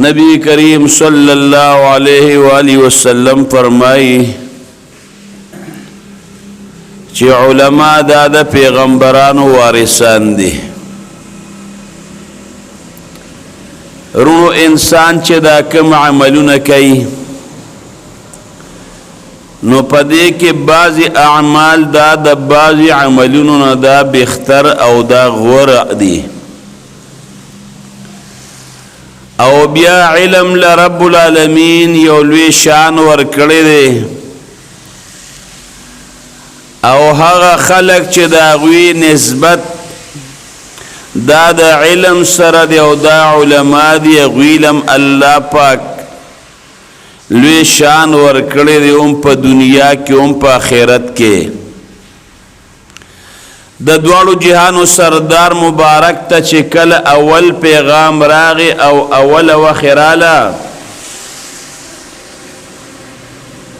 نبی کریم صلی اللہ علیہ وآلہ وسلم فرمائی چې علماء دا د پیغمبرانو وارثان دي. رونو انسان چې دا کوم عملونه کوي نو پدې کې بعضی اعمال دا د بعضی عملونو نه دا بهتر او دا غوره دي. او بیا علم لرب العالمین یو لوی شان ورکړی دی او هغه خلق چې دا غوی نسبت دا د علم سره دی او دا علما دی غویلم الله پاک لوی شان ورکړی دی هم په دنیا کې هم په آخرت کې. د دواړو جهانو سردار مبارک ته چې کله اول پیغام راغی او اول وخراله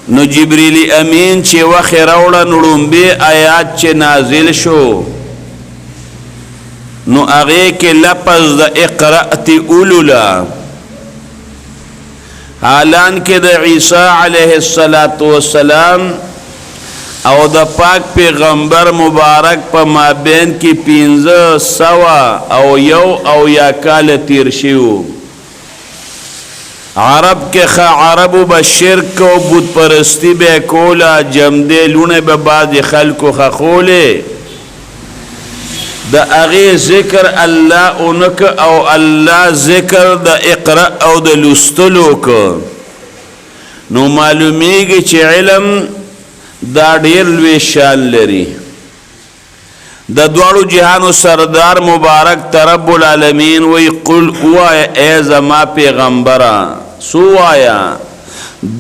نو جبریل امین چې وخراوړه نړومبه آیات چې نازل شو نو هغه کې لفظ د اقرأ تی اولولا حالان کې د عیسی علیه السلام او د پاک پیغمبر مبارک په مابین کې 1500 او یو او یا کال تیر شیو. عرب کې عربو به شرک و بت پرستی به کولا جمده لونه به بعض خلکو خخوله د اغه ذکر الله اونک او الله ذکر د اقرا او د لستلو کو نو معلومیږي چې علم دا ډیر لوی شان لري. د دوړو جهانو سردار مبارک رب العالمین وی قل وای ای زما پیغمبره سو وایا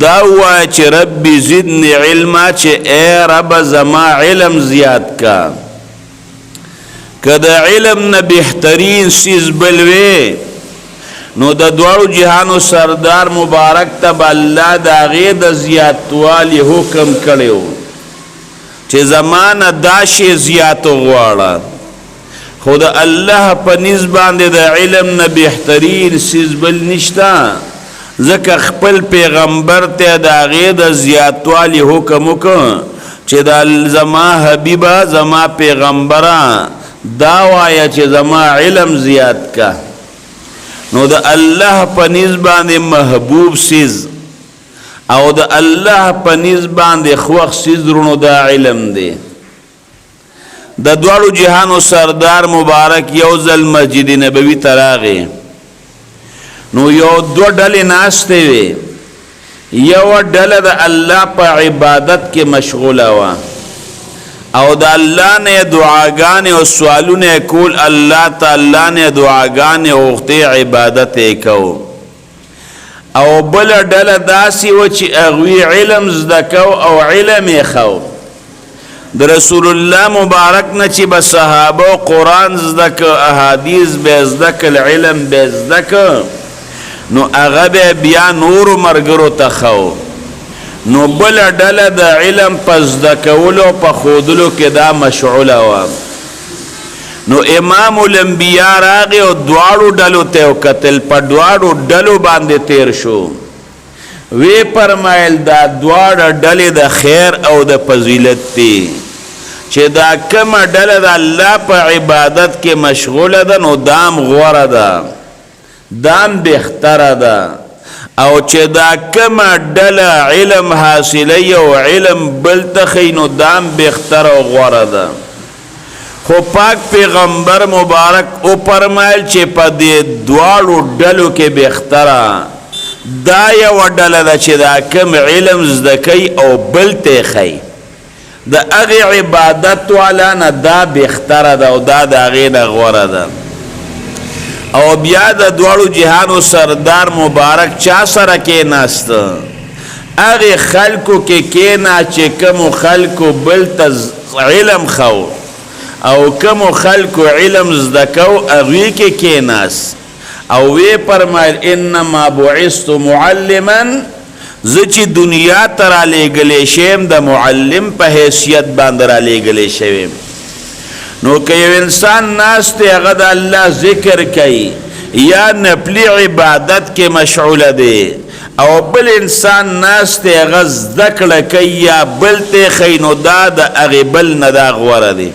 دا وای چې رب زدنی علما چې ای رب زما علم زیاد کا کدا علم نه بهترین سیز بلوي نو د دوړو جهانو سردار مبارک تب الله دا غي د زیاتوالی حکم کړو چې زمانه داشي زیات غواړه خود الله په نسبت د علم نه بهترین سیز بل نشتا ځکه خپل پیغمبر ته دا غي د زیاتوالی حکم وکړ چې د زما حبیبا زما پیغمبره دا وایا چې زما علم زیات کا نو د الله په نسبت محبوب سیز او د الله په نسبت خوښ سیز رونو دا علم دی. د دوړو جهانو سردار مبارک یو ځل مسجد نبوي تراغه نو یو دو ډلې ناشته وي یو ډله د الله په عبادت کې مشغوله وا او د الله نه دعاګانې او سوالونه کول الله تعالی نه دعاګانې او عبادت کو او بل ډله داسي و چې اغوی علم زدکو او علم خو د رسول الله مبارک نه چې به صحابه او قران زدک احادیث به زدک علم به زدک نو هغه بیا نور مرګرو تخو نو بل ډله د علم پس د کولو په خودلو کې دا مشعوله و نو امام الانبیاء راغی او دواړو ډلو ته قتل په دواړو ډلو باندې تیر شو وی فرمایل دا دواړه ډلې د خیر او د فضیلت دي چې دا کومه ډله د الله په عبادت کې مشغوله ده نو دام غوره ده دام بهتره ده او چې دا کومه ډله علم حاصله او علم بل تخینو دام بهتر او غوره ده. خو پاک پیغمبر مبارک او فرمایل چې په دې دواړو ډلو کې بهتره دا یو ډله ده چې دا کوم علم زده کوي او بل تخی د هغه عبادت والا نه دا بهتره ده او دا د هغه نه غوره ده. او بیا د دوړو جهانو سردار مبارک چا سره کې ناست هغه خلکو کې نا چې کوم خلکو بل تز علم خو او کوم خلکو علم زدکو هغه کې ناست او وی فرمایل انما بعثت معلما زچ دنیا تر علی گلی شیم د معلم په حیثیت باندې را لګلې شویم نو که یو انسان ناس ته هغه د الله ذکر کوي یا نفلی عبادت کې مشغوله دی او بل انسان ناس ته غز ذکر کوي یا بل ته خینو دا د هغې بل نه دا غوره دی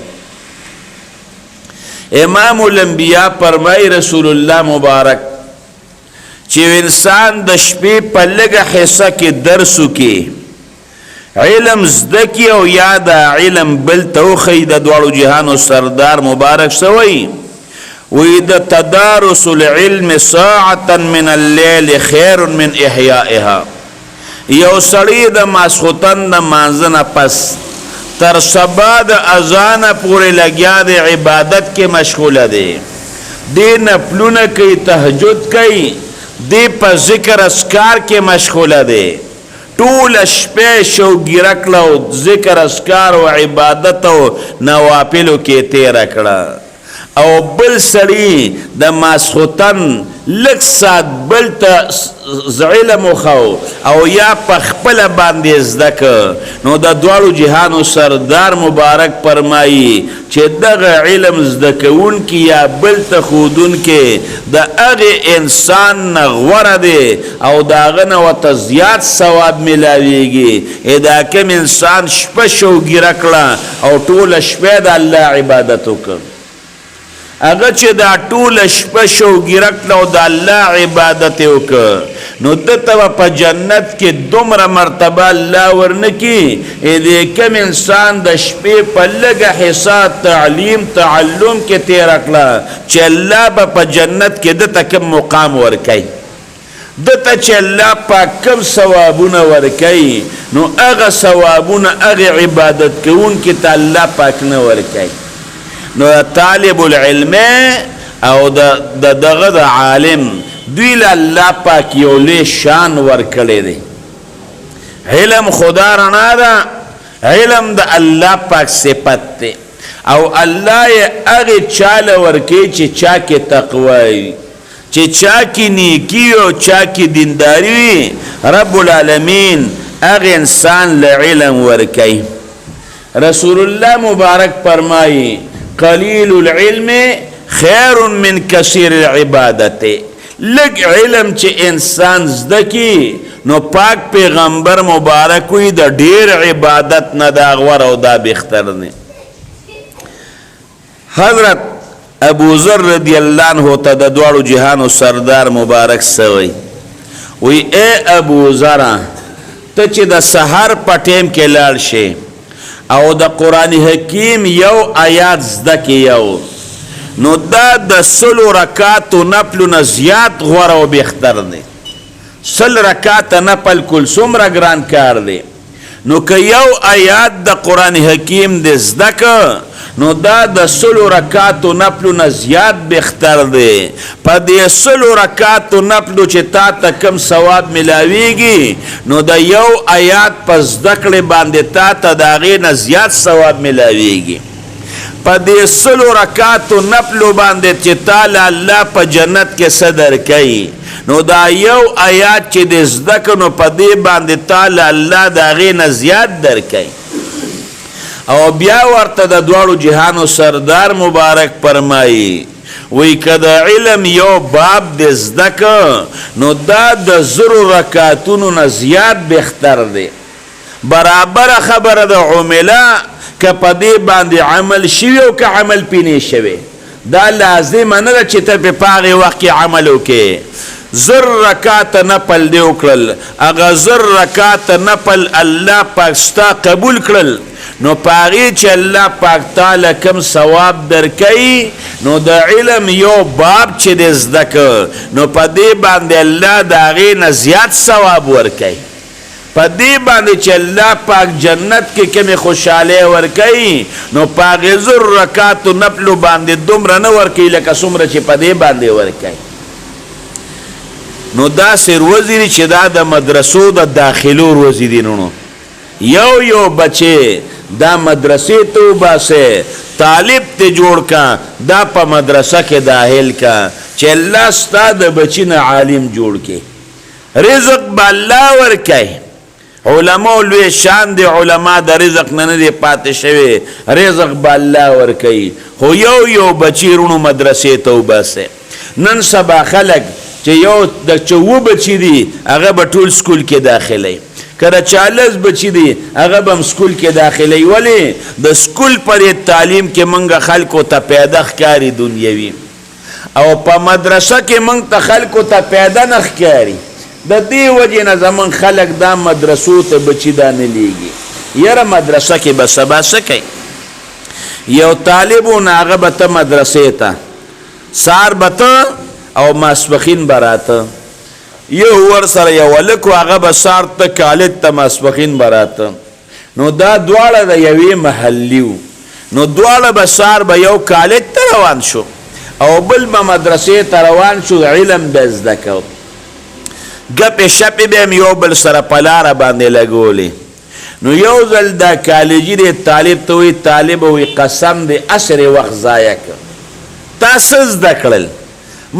امام الانبیاء فرمای رسول الله مبارک چې انسان د شپې په لږه حصه کې درس وکړي علم زده کړي او یا د علم بل ته وښیي د دواړو جهانو سردار مبارک سوی وی د تدارس العلم ساعة من الليل خیر من احیائها یو سړی د ماسخوتن د مانځه نه پس تر سبا د اذان پورې لګیا د عبادت کې مشغوله دی دی نفلونه کوي تهجد کوي دی په ذکر اسکار کې مشغوله دی ټول شپه شوګیره کړه او ذکر اسکار او عبادت او نوافلو کې تیره کړه او بل سړی د ماسخوتن لږ ساعت بل ته علم وښو او یا په خپله باندې زده که نو د دواړو جهانو سردار مبارک فرمایي چې دغه علم زده کوونکي یا بل ته ښودونکي د هغې انسان نه غوره دی او د هغه نه ورته زیات ثواب میلاویږي دا کوم انسان شپه شوګیره کړه او ټوله شپه د الله عبادت وکړه اگر چې دا ټول شپه شوګیره کړه او د الله عبادت وکړه نو دته په جنت کې دومره مرتبه الله ورنکړي د کوم انسان د شپې په لږه حصه تعلیم تعلم کې تیره کړه چې الله به په جنت کې دته کوم مقام ورکوي دته چې الله پاک کوم ثوابونه ورکوي نو هغه ثوابونه هغې عبادت کوونکي ته الله پاک نه ورکوي نو طالب العلم او دغه د عالم دوی له الله پاک یو لوی شان ورکړی دی علم خدا رڼا ده علم د الله پاک صفت دی او الله یې هغې چاله ورکوي چې چا کې تقوا وي چې چا کې نیکي او چا کې دینداري وي رب العالمین هغې انسان له علم ورکوي رسول الله مبارک فرمایي قلیل العلم خیر من کثیر العبادت لږ علم چې انسان زده کی نو پاک پیغمبر مبارک وی د ډیر عبادت نه دا غوره او دا بهتر دی حضرت ابو ذر رضی الله عنه ته د دواړو جهانو سردار مبارک سوی وی اے ابو ذر ته چې د سحر په ټیم کې لاړ شي او د قرآن حکیم یو آیات زده کی یو نو دا د سلو رکاتو نفلو نه زیات غوره او بهتر دی سل رکات نفل کل څومره ګران کار دی نو که یو آیات د قرآن حکیم دی زده که نو دا د سلو رکاتو نفلو نه زیات بهتر دی په دې سلو رکاتو نفلو چې تا ته کم ثواب ملاویږي نو د یو آیات په زده کړې باندې تا ته د هغې نه زیات ثواب ملاویږي په دې سلو رکاتو نفلو باندې چې تا له الله په جنت کې څه درکوي نو دا یو آیات چې د زده که نو په دې باندې تا له الله د هغې نه زیات درکوي او بیا ورته د دواړو جهانو سردار مبارک فرمایي وی که د علم یو باب د زده که نو دا د زرو رکاتونو نه زیات بهتر دی برابر خبره د عمله که په دې باندې عمل شوي او که عمل پې نه شوی دا لازمه نه ده چې ته پې په هغې وخت کې عمل وکړې زر رکات نفل دی وکړل هغه زر رکات نفل الله پاک ستا قبول کړل نو پاغي چې الله پاک تعالی کم ثواب درکړي نو د علم یو باب چې د زده که نو په دې باندې الله د هغې نه زیات ثواب ورکوي په دې باندې چې الله پاک جنت کې کومې خوشحالۍ ورکوي نو په هغې زر رکاتو نفلو باندې دومره نه ورکوي لکه څومره چې په دې باندې ورکوي نو داسې روزي دي چې دا د مدرسو د داخلو روزي دي نو یو بچه دا مدرسې ته وباسه طالب ته جوړ کا دا په مدرسه کې داخل کا چې الله ستا د بچی نه عالم جوړ کې رزق به الله ورکوي علماء لوی شان دی علما د رزق نه دی پاتې شوی رزق به الله ورکوي خو یو بچی رونو مدرسې ته وباسه نن سبا خلک چې یو د چوو بچی دي هغه به ټول سکول کې داخلي کله 40 بچی دي هغه به سکول کې داخلي ولی د سکول پر تعلیم کې منګه خلکو ته پیدا ښکاری دنیوي او په مدرسه کې منګ ته خلکو ته پیدا نه ښکاری د دې وجه نه زمون خلک دا مدرسو ته بچی دا نه لیږي یاره مدرسه کې به سبا څه کوي یو طالبون هغه به ته مدرسې ته سار به ته او ماسپخین براته یو ور سره یو هلک و هغه به سار ته کالج ته ماسپخین براته نو دا دواړه د یوې محلي وو نو دواړه به سار به یو کالج ته روان شو او بل به مدرسې ته روان شو علم به زده کو ګپې شپې به هم یو بل سره په لاره باندې لګولې نو یو ځل دا کالجي دی طالب ته وایي طالب وایي قسم دی عصر وخت ضایع کړ تا څه زده کړل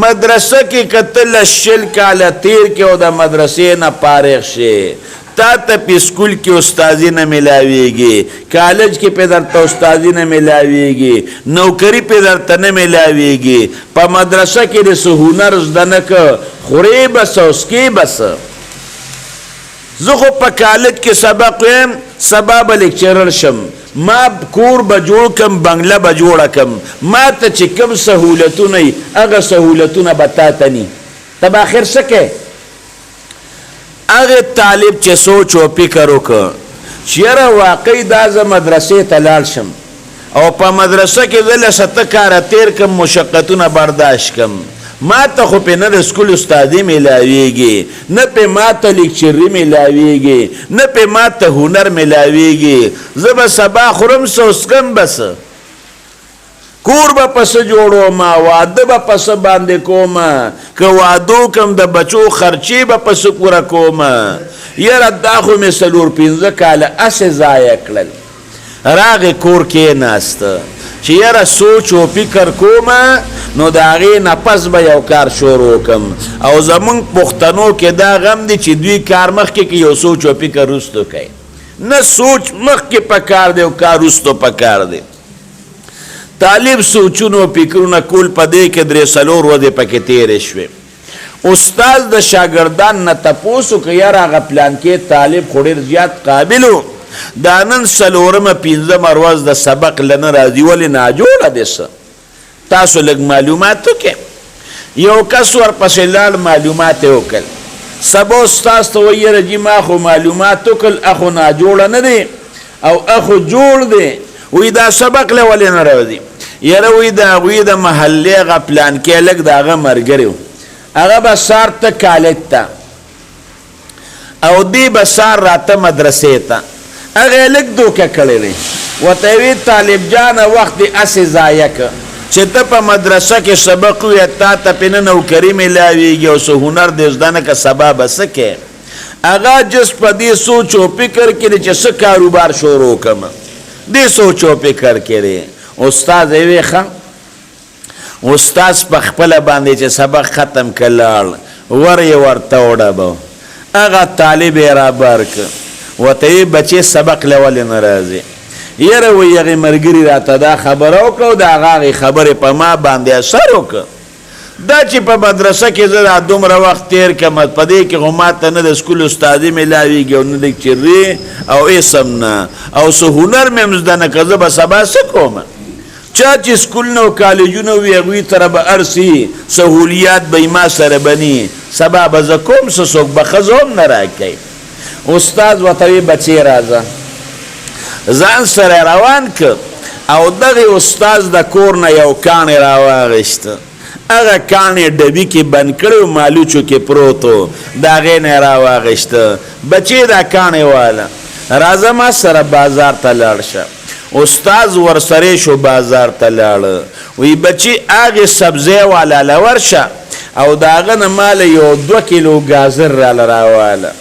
مدرسه کې که ته له 20 کاله تیر کې او د مدرسې نه فارغ شې تا ته په سکول کې استادي نه میلاویږي کالج کې په درته استادي نه میلاویږي نوکری په درته نه میلاویږي په مدرسه کې د څه هنر زده نه که خورې بس او سکې بس زه خو په کالج کې سبق ویم سبا به لیکچرر شم ما کور به جوړ کم بنگله به جوړه کم ما ته چې کوم سهولتونه وي هغه سهولتونه به تا ته ني ته به آخر څه کوې هغه طالب چې سوچ و فکر وکړه چې یاره واقعي دا زه مدرسې ته لاړ شم او په مدرسه کې زه له 7 کاره تیر کم مشقتونه برداشت کم ما ته خو په نه د سکول استادي میلاویږي نه په ما ته لیکچري میلاویږي نه په ما ته هنر میلاویږي زه به سبا خورم سوسکم بس کور به پس جوړوم واده به پس باندې کوم که وادو کم د بچو خرچې به پس پوره کوم یاره دا خو مې 4-5 کاله اسې ضایع کړل راغې کور کې ناسته چې یاره سوچ و فکر کوم نو د هغې نه پس به یو کار شروع کم او زمونږ پښتنو کې دا غم دی چې دوی کار مخکې کې یو سوچ و فکر وروستو کوي نه سوچ مخکې پکار دی او کار وروستو پکار دی طالب سوچونو و فکرونه کول په دې کې 3-4 ورځې پکې تېرې شوې استاد د شاګردان نه تپوس وکړه یاره هغه پلانکې طالب خو ډېر زیات قابل و دا نن 4-5 ورځ د سبق لنه راځي ولې ناجوړه دی څه تاسو لږ معلومات وکړئ یو کس ورپسې لاړ معلومات یې وکړل سبا استاذ ته وایي یاره جي ما خو معلومات وکړل اخو ناجوړه نه دی او اخو جوړ دی وایي دا سبق له ولې نه راځي یاره وایي د هغوی د محلې هغه پلانکې لږ د هغه ملګری و هغه به سار ته کالج ته او دی به سار راته مدرسې ته هغه یې لږ دوکه کړی دی ورته یې وایي طالب جانه وخت دې هسې ضایع که چې ته په مدرسه کې سبق ویې تا ته پې نه نوکري میلاویږي او څه هنر دې زده نه که سبا به څه کوې هغه جس په دې سوچ و فکر کې دی چې څه کاروبار شروع کړم دې سوچ و فکر کې دی استاد یې وی ښه استاد په خپله باندې چې سبق ختم کړ لاړ ور یې ورته وډبه هغه طالب یې رابر کړ ورته یې بچې سبق له ولې نه راځي یاره وایي هغې ملګري راته دا خبره وکړه او د هغه خبرې په ما باندې اثر وکړه دا چې په مدرسه کې زه دا دومره وخت تیر کړم په دې کې خو ما ته نه د سکول استادي میلاویږي او نه لیکچري او اسم نه او څه هنر مې هم زده نه که زه به سبا څه کوم چا چې سکولونه او کالجونه وي هغوی سره به هر څه سهولیات به یې ما سره بني سبا به زه کوم څه څوک به ښځه هم نه راکوي استاد ورته وایي بچې راځه ځان سره روان که او دغه استاد د کور نه یو کاڼی راواغېسته هغه کاڼی ډبي کې بند کړی و مالوچو کې پروت و د هغې نه یې راواغېسته بچې دا کاڼی واله راځه ما سره بازار ته لاړ شه استاد ورسره شو بازار ته لاړه وی بچې هغې سبزی والا له ورشه او د هغه نه ماله یو 2 کیلو ګازر راله راواله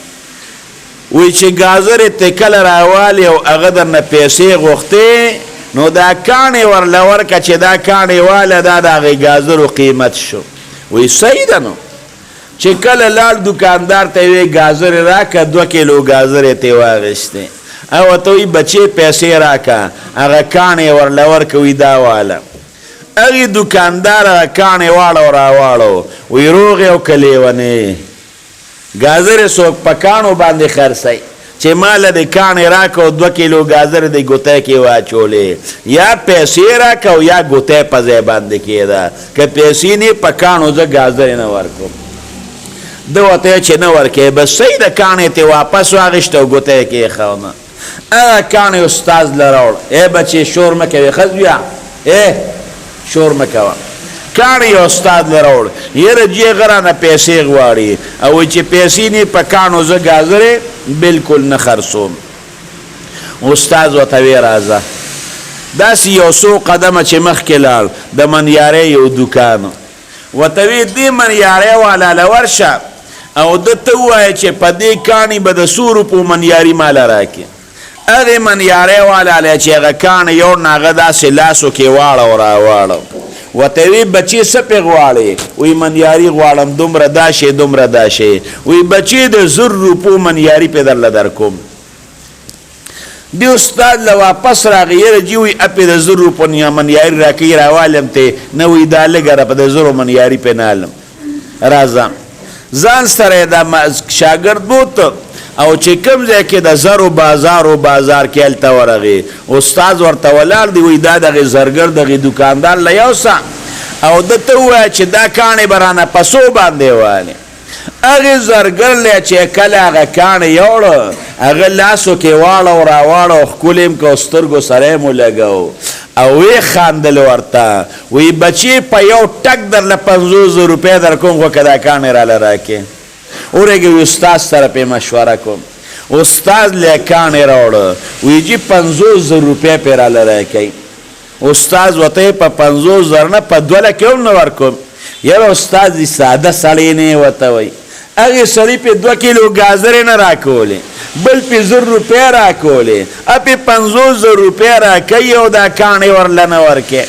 وی چې ګازر یې ته کله راوالې او هغه درنه پیسې غوښتې نو دا کاڼې ورله ورکه چې دا کاڼې واله دا د هغې ګازرو قیمت شو وی صحیح ده نو چې کله لاړ دوکاندار ته یې وی ګازر یې راکه 2 کیلو ګازر یې ترې واخېستې او ورته وایي بچې پیسې راکه هغه کاڼې ورله ورکه وی دا واله هغې دوکاندار هغه کاڼې واړو راواړو وی روغې او که لیونې ګازرې څوک په کاڼو باندې خرڅوي چې ماله د کاڼې راکه 2 کیلو ګازرې د ګوتی کې واچولې یا پیسې راکه او یا ګوتی په ځای باندې کېده که پیسې نه په کاڼو زه ګازرې نه ورکوم ده ورته چې نه ورکوې بس صحیح د کاڼې ترې واپس واخېسته او ګوتی کې یې ایښونه هغه کاڼې استاد له راوړ ای بچې شور مه کوې ښه زویه شور مه کوه کاڼې یو استاد له راوړ یاره جې غرانه پیسې غواړي او چې پیسې نه په کاڼو زه ګازرې بالکل نه خرڅوم استاد ورته وی راځه داسې یو څو قدمه چې مخکې لاړ د منیارۍ یو دوکان ورته وی دې منیارۍ والا له ورشه او ده ته ووایه چې په دې کاڼي به د 100 روپو منیاري ماله راکړي هغې منیارۍ والا له چې هغه کاڼي یوړ نه هغه داسې لاسو کې واړو راواړو ورته وی بچې څه پې غواړې وی منیاري غواړم دومره دا شی دومره دا شی وی بچې د 100 روپو منیاري پې درله در کوم دی استاد له واپس راغی یاره جي وی اپې د 100 روپو منیاري راکوي راوالم ته نه وی دا لږه را په د 100 منیاري پې نه الم راځه ځان سره دا شاګرد بوت او چې کوم ځای کې د زرو بازار کې هلته ورغی استاد ورته ولاړ دی وی دا دغې زرګر دغې دوکاندار له یوسه او ده ته ووایه چې دا کاڼې به رانه په 100 باندې والې هغې زرګر له چې کله هغه کاڼې یوړه هغه لاسو کې واړو راواړو ښکل یې م که سترګو سره یې مو لګو او وی خاندل ورته وی بچې په یو ټک درله 50 روپۍ در کوم خو که دا کاڼې راله راکې ورګه استاد سره په مشوره کوم استاد له کاڼې راوړه وی جی 50 روپۍ پې راله راکوي استاد ورته په 50 نه په 2 لکه هم نه ورکوم یاره استاد دې ساده سړی نه ورته وایي هغې سړي پې 2 کیلو ګازرې نه راکولې بل پې 100 روپۍ راکولې اپې 50 روپۍ راکوي او دا کاڼې ورله نه ورکوي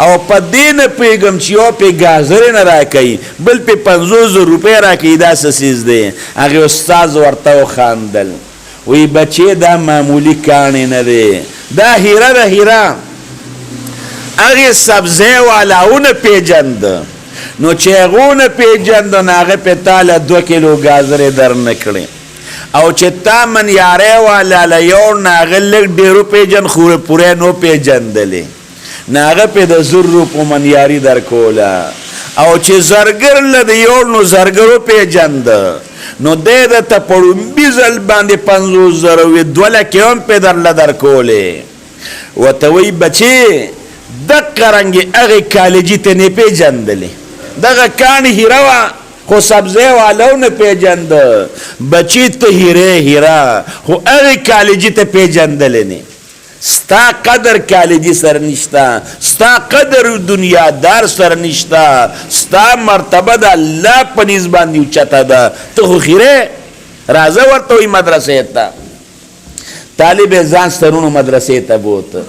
او په دې نه پوهېږم چې یو پې ګازرې نه راکوي بل پې 50 روپۍ راکوي دا څه څیز دی هغې استاد ورته وخاندل وی بچې دا معمولي کاڼې نه دی دا هیره ده هیره هغې سبزی والا ونه پېژند نو چې هغه ونه پېژند نو هغه پې تاله 2 کیلو ګازرې در نه کړې او چې تا منیارۍ والا له یوړ نه هغه لږ ډېر وپېژند خو پوره نو پېژندلې نه هغه پې د 100 روپو منیاري در کوله او چې زرګر له د یوړ نو زرګر وپېژند نو دی درته په ړومبي ځل باندې 50 وي 2 لکې هم پې درله در کولې ورته وایي بچې دقه رنګې هغې کالجي ته نه پېژندلې دغه کاڼې هیره وه خو سبزی والا نه پېژنده بچې ته هیره خو هغې کالجي ته پېژندلې نه ستا قدر کالجي سره نشته ستا قدر دنیادار سره نشته ستا مرتبه د الله په نیز باندې اوچته ده ته خو خیره راځه ورته وایي مدرسې ته طالب یې ځان سترونو مدرسې ته بوته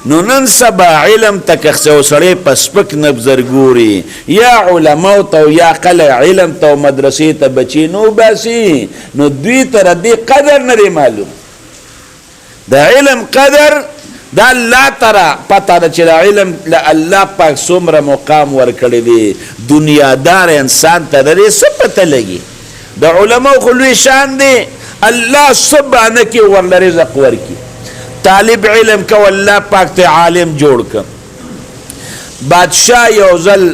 نو نن سبا علم ته که یو سړی په سپک نظر ګوري یا علماو ته او یا خلک علم ته او مدرسې ته بچي نه وباسي نو دوی ته د دې قدر نه دی معلوم د علم قدر د الله تعالی پته ده چې د علم له الله پاک څومره مقام ورکړی دی دنیادار انسان ته د دې څه پته لګي د علماو خو لوی شان دی الله څه بانه کې ورله رزق ورکي طالب علم که والله پاک ته عالم جوړ که بادشاه یو ځل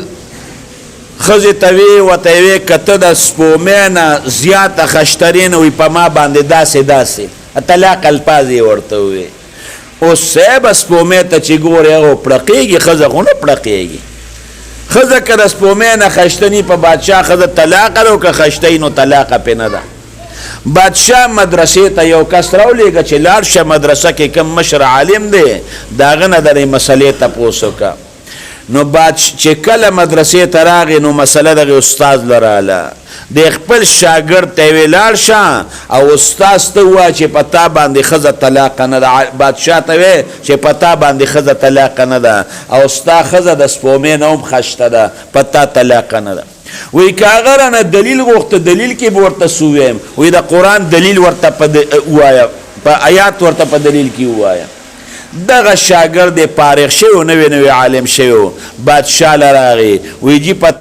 ښځې ته وی ورته یې وی که ته د سپومۍ نه زیاته خشترې نه وي په ما باندې داسې طلاق الفاظ یې ورته ووی اوس صاحب سپومۍ ته چې ګورې هغه پړقېږي ښځه خو نه پړقېږي ښځه که د سپومۍ نه خشتني په بادشاه ښځه طلاقه ده او که خشتئ نو طلاقه پې نه ده بادشاه مدرسې ته یو کس راولېږه چې لاړ شه مدرسه کې کوم مشر عالم دی د هغه نه د دې مسلې تپوس وکړه نو چې کله مدرسې ته راغی نو مسله دغې استاد له راله د خپل شاګرد ته یې وی لاړ شه او استاد ته ووایه چې په تا باندې ښځه طلاقه نه ده بادشاه ته وی چې په تا باندې ښځه طلاقه نه ده او ستا ښځه د سپومۍ نه هم خشته ده په تا طلاقه نه ده وی که هغه رانه دلیل غوښته دلیل کې به ورته څه ووایم وی د قرآن دلیل ورته په ووایه په آیات ورته په دلیل کې ووایه دغه شاګرد فارغ شوی نوی نوی عالم شوی بادشاه له راغی وی جي په